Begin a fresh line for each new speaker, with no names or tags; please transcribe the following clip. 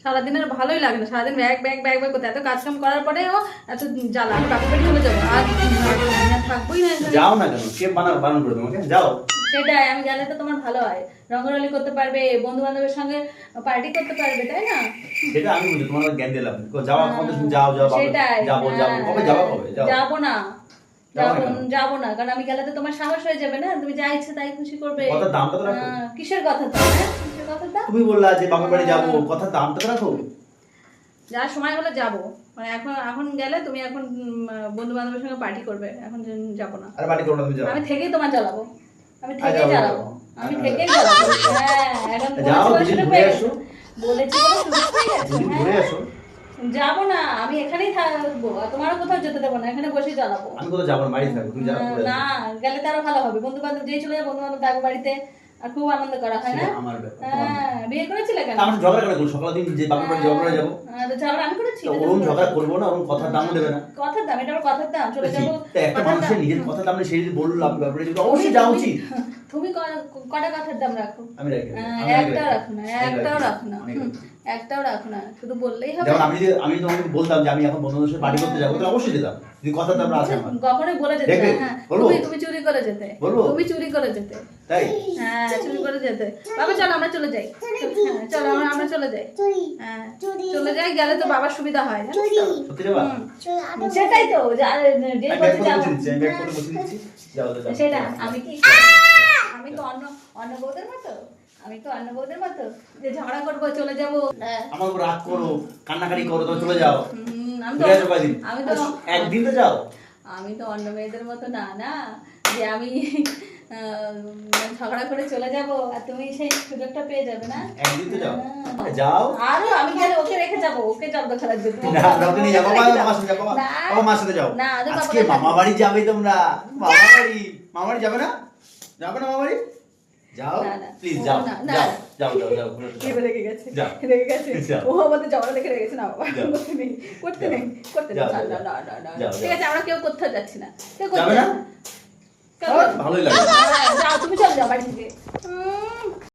সারাদিনের ভালোই লাগে না, সারাদিন ব্যাগ ব্যাগ ব্যাগ ব্যাগ করতে, এত কাজকাম করার পরেও এত জ্বালা। আমি বাপের বাড়ি চলে যাবো, আর থাকবোই না এখানে।
যাও না কেন, কে বারণ করে তোমাকে? যাও।
সেটাই, আমি গেলে তো তোমার ভালো হয়, রঙরলি করতে পারবে, বন্ধু বান্ধবের সঙ্গে পার্টি করতে পারবে, তাই না?
সেটা আমি বুঝি, তোমার জ্ঞান দিলাম। যাওয়া কথা যাও যাও,
সেটাই,
যাবো যাবো, কবে যাবো, কবে যাও?
যাবো না, যাবো না, কারণ আমি গেলে তো তোমার সাহস হয়ে যাবে না, তুমি যা ইচ্ছে তাই খুশি করবে।
কথার দামটা তো রাখো।
কিসের কথা দাম? কিসের কথা দাম?
তুমি বললা যে বাপের বাড়ি যাবো, কথার দামটা তো রাখো।
যার সময় হলে যাবো, মানে এখন এখন গেলে তুমি এখন বন্ধু বান্ধবের সঙ্গে পার্টি করবে, এখন যাবো না।
আরে পার্টি করো না, তুমি যাও।
আমি থেকেই তোমার জ্বালাবো, আমি থেকেই জ্বালাবো, আমি থেকেই জ্বালাবো। হ্যাঁ, এখন
যাও,
বলেছি
দুদিন
শুরু
ঘুরে
হয়ে
আসো।
গেছে, বলেছি শুরু হয়ে গেছে।
দুদিন ঘুরে আসো।
যাবো না, আমি এখানেই থাকবো, আর তোমারও কোথাও যেতে দেবো না, এখানে বসে জ্বালাবো।
আমি কোথাও যাবো না, বাড়ি থাকবো, তুমি যাও।
না, গেলে তো আরো ভালো হবে, বন্ধু বান্ধব যেই চলে যাবে, বন্ধু বান্ধব থাকবে বাড়িতে, আর খুব আনন্দ করা হয় না?
আমার ব্যাপার।
হ্যাঁ, বিয়ে করেছিলে কেন?
আমার ঝগড়া করে সকাল দিন যে বাপের বাড়ি ঝগড়া যাবো,
তো ঝগড়া আমি করেছি?
ওরকম ঝগড়া করবো না, ওরকম কথার দামও দেবে না।
কথার দাম, এটা আমার কথার দাম, চলে যাবো।
একটা মানুষের নিজের কথার দাম নেই, সেই যদি বললো আমি বাপের বাড়ি যাবো, অবশ্যই যাওয়া উচিত।
তুমি কটা কথার দাম রাখো?
আমি রাখি না।
একটাও রাখো না, একটাও রাখো না, একটাও রাখো না, শুধু বললেই হবে।
যেমন আমি তোমাকে বলতাম যে আমি এখন বন্ধুদের সাথে পার্টি করতে যাবো, তাহলে অবশ্যই যেতাম, যদি কথার দাম আছে আমার।
কখনোই বলে যেতে
দেখবে?
না, হ্যাঁ,
বলবো?
তুমি চুরি করে যেতে,
বলবো?
তুমি চুরি করে যেতে,
তাই?
হ্যাঁ, চুরি করে যেতে। বাবা চলো আমরা চলে যাই, হ্যাঁ, চলো আমরা চলে যাই, হ্যাঁ, চলে যাই, গেলে তো বাবার সুবিধা হয়, জানো তো?
সত্যি যাবা?
সেটাই তো, যে
আমি ব্যাগ
বলতে
করে
যাবো,
বসে দিচ্ছি, আমি ব্যাগ করে বসে দিচ্ছি। যাও যাও, যাও।
সেটা আমি কি, আমি তো অন্য বউদের মতো, আমি তো অন্য বউদের মতো যে ঝগড়া করবো চলে যাবো।
আমার উপর রাগ করো, কান্নাকাটি করো, তো চলে যাও।
আমি
ঘুরে আসো কয়দিন।
তো
একদিন তো যাও।
আমি তো অন্য মেয়েদের মতো না, না যে আমি ঝগড়া করে চলে যাব আর তুমি সেই সুযোগটা পেয়ে যাবে না।
একদিন তো যাও। যাও।
আরো আমি গেলে ওকে রেখে যাবো, ওকে জব্দ খেলার জন্য।
না, ওকে নিয়ে যাও, বাবা মামার সাথে যাও, বাবা মার সাথে যাও।
না, আজ
আজকে মামা বাড়ি যাবে তোমরা। মামা বাড়ি যাবে না? যাবে না মামা বাড়ি? যাও, প্লিজ যাও, যাও, যাও, যাও, যাও।
এবার রেগে গেছে,
যাও।
রেগে গেছে।
যাও।
ও আমাদের ঝগড়া দেখে রেগে গেছে, না বাবা করতে নেই, করতে নেই, করতে নেই।
যাও,
না,
যাও,
না, না, না,
যাও,
ঠিক আছে, আমরা কেউ কোথাও যাচ্ছি না, কেউ
যাবে
কোথাও
না?
যাচ্ছি না।
ভালোই লাগে।
যাও, তুমি চলে যাও বাড়ি থেকে।